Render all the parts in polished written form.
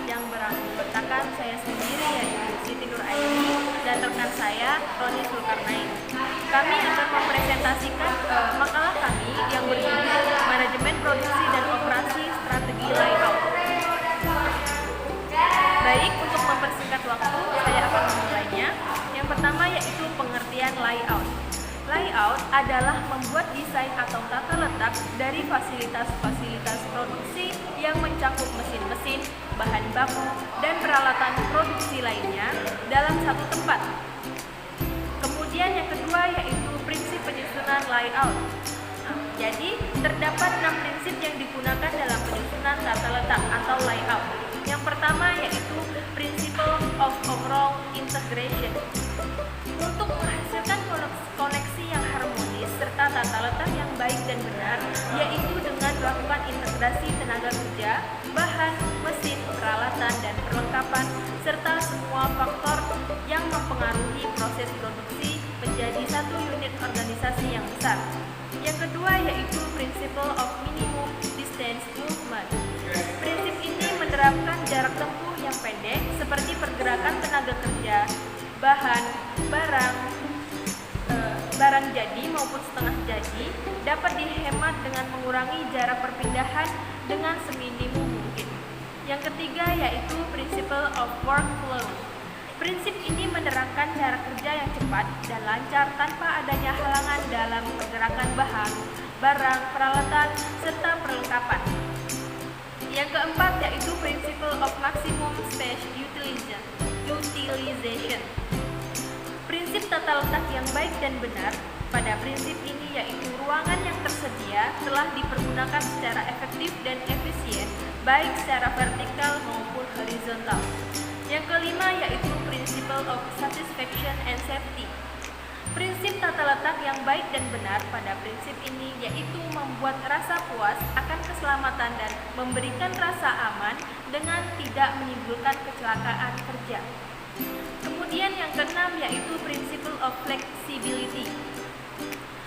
yang beranggotakan saya sendiri yaitu Siti Nuraini dan rekan saya Roni Zulkarnain. Kami akan mempresentasikan makalah kami yang berjudul Manajemen Produksi dan Operasi Strategi Layout. Baik, untuk mempersingkat waktu, saya akan memulainya. Yang pertama yaitu pengertian layout. Layout adalah membuat desain atau tata letak dari fasilitas-fasilitas produksi yang mencakup mesin-mesin, bahan baku, dan peralatan produksi lainnya dalam satu tempat. Kemudian yang kedua yaitu prinsip penyusunan layout. Jadi, terdapat 6 prinsip yang digunakan dalam penyusunan tata letak atau layout. Yang pertama yaitu Principle of Overall Integration. Untuk menghasilkan koneksi yang harmonis serta tata letak yang baik dan benar, yaitu dengan melakukan integrasi tenaga kerja, bahan, mesin, peralatan, dan perlengkapan, serta semua faktor yang mempengaruhi proses produksi menjadi satu unit organisasi yang besar. Yang kedua yaitu Principle of Minimum Distance Movement. Prinsip ini menerapkan jarak tempuh yang pendek seperti pergerakan tenaga kerja, bahan, barang jadi maupun setengah jadi dapat dihemat dengan mengurangi jarak perpindahan dengan seminimum mungkin. Yang ketiga yaitu Principle of Workflow. Prinsip ini menerangkan cara kerja yang cepat dan lancar tanpa adanya halangan dalam pergerakan bahan, barang, peralatan, serta perlengkapan. Yang keempat yaitu Principle of Maximum Space Utilization. Prinsip tata letak yang baik dan benar pada prinsip ini yaitu ruangan yang tersedia telah dipergunakan secara efektif dan efisien baik secara vertikal maupun horizontal. Yang kelima yaitu Principle of Satisfaction and Safety. Prinsip tata letak yang baik dan benar pada prinsip ini yaitu membuat rasa puas akan keselamatan dan memberikan rasa aman dengan tidak menimbulkan kecelakaan kerja. Kemudian yang keenam yaitu Principle of Flexibility.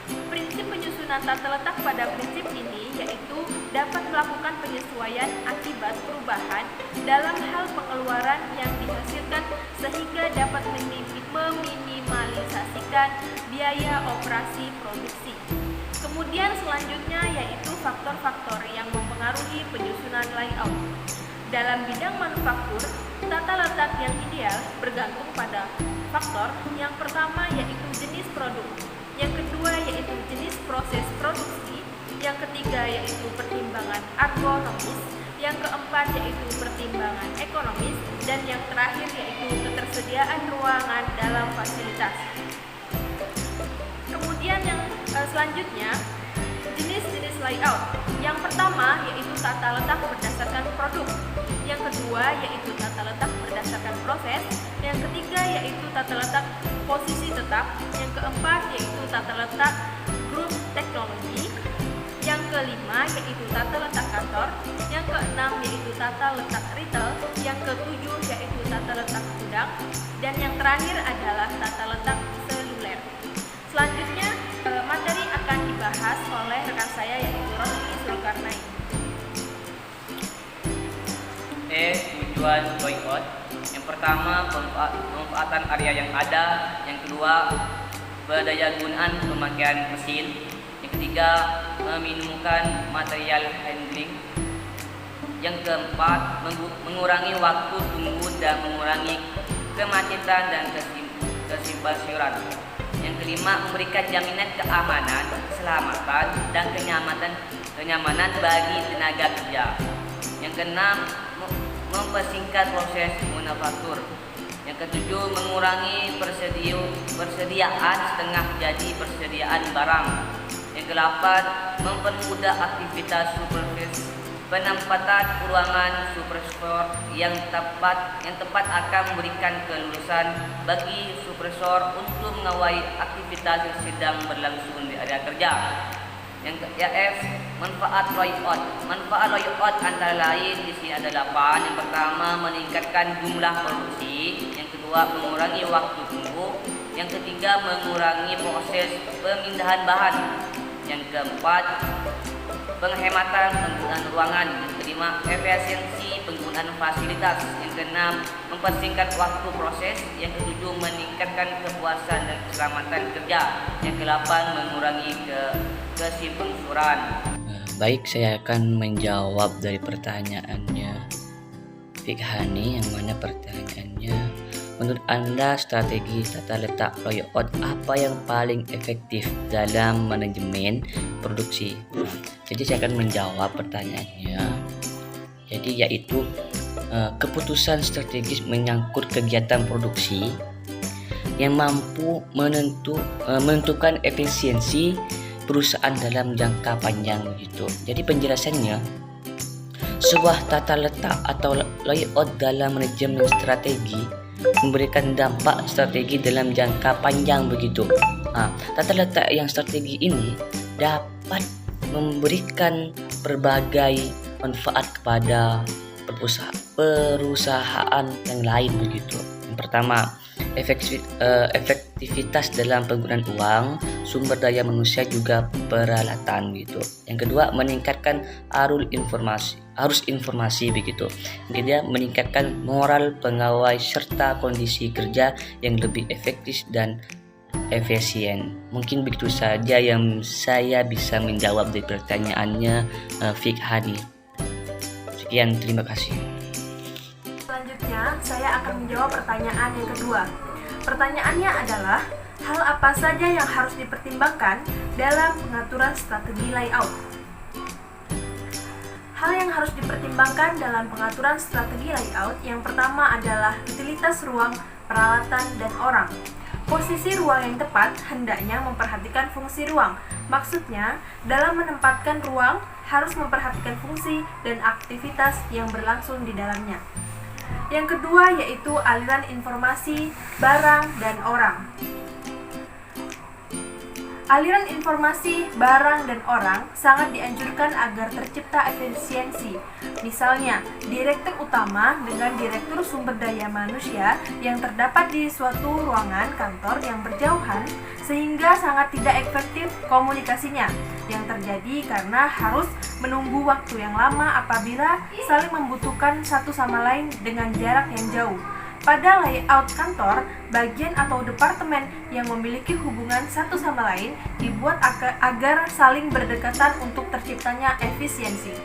Prinsip penyusunan tata letak pada prinsip ini yaitu dapat melakukan penyesuaian akibat perubahan dalam hal pengeluaran yang dihasilkan sehingga dapat meminimalisasikan biaya operasi produksi. Kemudian selanjutnya yaitu faktor-faktor yang mempengaruhi penyusunan layout. Dalam bidang manufaktur, tata letak yang ideal bergantung pada faktor. Yang pertama yaitu jenis produk, yang kedua yaitu jenis proses produksi, yang ketiga yaitu pertimbangan ergonomis, yang keempat yaitu pertimbangan ekonomis, dan yang terakhir yaitu ketersediaan ruangan dalam fasilitas. Kemudian yang selanjutnya jenis-jenis layout. Yang pertama yaitu tata letak berdasarkan produk, yang kedua yaitu tata letak berdasarkan proses, yang ketiga yaitu tata letak posisi tetap, yang keempat yaitu tata letak grup teknologi, yang kelima yaitu tata letak kantor, yang keenam yaitu tata letak retail, yang ketujuh yaitu tata letak gudang, dan yang terakhir adalah tata letak seluler. Selanjutnya materi akan dibahas oleh rekan saya yaitu Roni Zulkarnain. Tujuan layout. Yang pertama pemanfaatan area yang ada, yang kedua berdaya gunaan pemakaian mesin, yang ketiga meminimumkan material handling, yang keempat mengurangi waktu tunggu dan mengurangi kemacetan dan kesimpasiuran, yang kelima memberikan jaminan keamanan, keselamatan dan kenyamanan bagi tenaga kerja, yang keenam mempersingkat proses manufaktur, yang ketujuh mengurangi persediaan setengah jadi persediaan barang, yang kedelapan mempermudah aktivitas supervisi penempatan ruangan supervisor yang tepat akan memberikan kelulusan bagi supervisor untuk mengawal aktivitas yang sedang berlangsung di area kerja. Yang F, manfaat layout. Manfaat layout antara lain di sini ada 8. Yang pertama meningkatkan jumlah produksi, yang kedua mengurangi waktu tunggu, yang ketiga mengurangi proses pemindahan bahan, yang keempat penghematan penggunaan ruangan, yang kelima efisiensi penggunaan penggunaan fasilitas. Yang keenam, mempersingkat waktu proses. Yang ketujuh, meningkatkan kepuasan dan keselamatan kerja. Yang kedelapan, mengurangi kesimpangsuran. Baik, saya akan menjawab dari pertanyaannya Fikhani, yang mana pertanyaannya, menurut Anda strategi tata letak layout apa yang paling efektif dalam manajemen produksi? Jadi saya akan menjawab pertanyaannya. Jadi yaitu keputusan strategis menyangkut kegiatan produksi yang mampu menentukan efisiensi perusahaan dalam jangka panjang begitu. Jadi penjelasannya, sebuah tata letak atau layout dalam manajemen strategi memberikan dampak strategi dalam jangka panjang begitu. Tata letak yang strategi ini dapat memberikan berbagai manfaat kepada perusahaan yang lain begitu. Yang pertama, efektivitas dalam penggunaan uang, sumber daya manusia juga peralatan gitu. Yang kedua, meningkatkan arus informasi begitu. Yang ketiga, meningkatkan moral pegawai serta kondisi kerja yang lebih efektif dan efisien. Mungkin begitu saja yang saya bisa menjawab dari pertanyaannya Fikhani. Sekian, terima kasih. Selanjutnya, saya akan menjawab pertanyaan yang kedua. Pertanyaannya adalah, hal apa saja yang harus dipertimbangkan dalam pengaturan strategi layout? Hal yang harus dipertimbangkan dalam pengaturan strategi layout yang pertama adalah utilitas ruang, peralatan, dan orang. Posisi ruang yang tepat hendaknya memperhatikan fungsi ruang. Maksudnya, dalam menempatkan ruang harus memperhatikan fungsi dan aktivitas yang berlangsung di dalamnya. Yang kedua yaitu aliran informasi, barang, dan orang. Aliran informasi, barang, dan orang sangat dianjurkan agar tercipta efisiensi. Misalnya, direktur utama dengan direktur sumber daya manusia yang terdapat di suatu ruangan kantor yang berjauhan, sehingga sangat tidak efektif komunikasinya, yang terjadi karena harus menunggu waktu yang lama apabila saling membutuhkan satu sama lain dengan jarak yang jauh. Pada layout kantor, bagian atau departemen yang memiliki hubungan satu sama lain dibuat agar saling berdekatan untuk terciptanya efisiensi.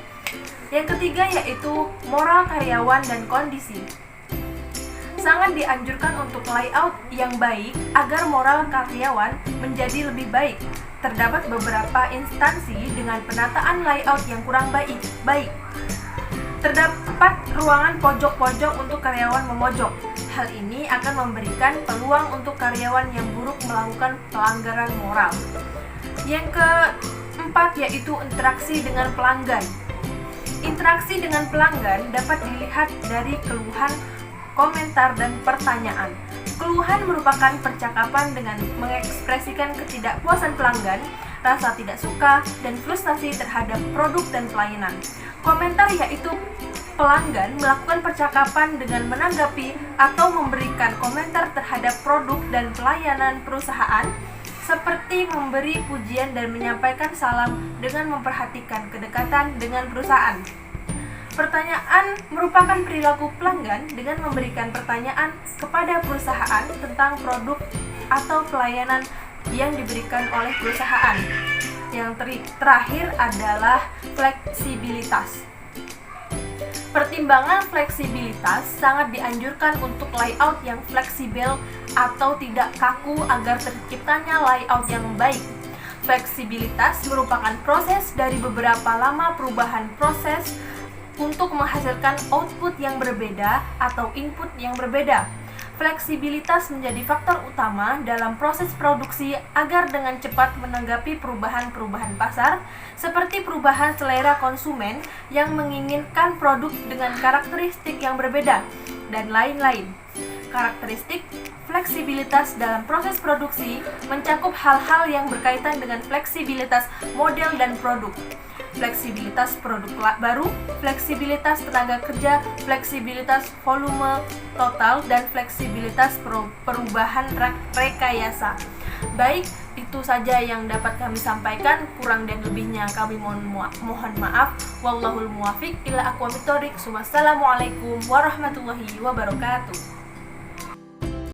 Yang ketiga yaitu moral karyawan dan kondisi. Sangat dianjurkan untuk layout yang baik agar moral karyawan menjadi lebih baik. Terdapat beberapa instansi dengan penataan layout yang kurang baik. Terdapat ruangan pojok-pojok untuk karyawan memojok. Hal ini akan memberikan peluang untuk karyawan yang buruk melakukan pelanggaran moral. Yang keempat yaitu interaksi dengan pelanggan. Interaksi dengan pelanggan dapat dilihat dari keluhan, komentar, dan pertanyaan. Keluhan merupakan percakapan dengan mengekspresikan ketidakpuasan pelanggan, rasa tidak suka, dan frustasi terhadap produk dan pelayanan. Komentar yaitu pelanggan melakukan percakapan dengan menanggapi atau memberikan komentar terhadap produk dan pelayanan perusahaan, seperti memberi pujian dan menyampaikan salam dengan memperhatikan kedekatan dengan perusahaan. Pertanyaan merupakan perilaku pelanggan dengan memberikan pertanyaan kepada perusahaan tentang produk atau pelayanan yang diberikan oleh perusahaan. Yang terakhir adalah fleksibilitas. Pertimbangan fleksibilitas sangat dianjurkan untuk layout yang fleksibel atau tidak kaku agar terciptanya layout yang baik. Fleksibilitas merupakan proses dari beberapa lama perubahan proses untuk menghasilkan output yang berbeda atau input yang berbeda. Fleksibilitas menjadi faktor utama dalam proses produksi agar dengan cepat menanggapi perubahan-perubahan pasar, seperti perubahan selera konsumen yang menginginkan produk dengan karakteristik yang berbeda, dan lain-lain. Karakteristik fleksibilitas dalam proses produksi mencakup hal-hal yang berkaitan dengan fleksibilitas model dan produk. Fleksibilitas produk baru, fleksibilitas tenaga kerja, fleksibilitas volume total, dan fleksibilitas perubahan rekayasa, baik Itu saja yang dapat kami sampaikan, kurang dan lebihnya kami mohon maaf. Wallahul muwafiq ila aqwamit thoriq. Wassalamualaikum warahmatullahi wabarakatuh.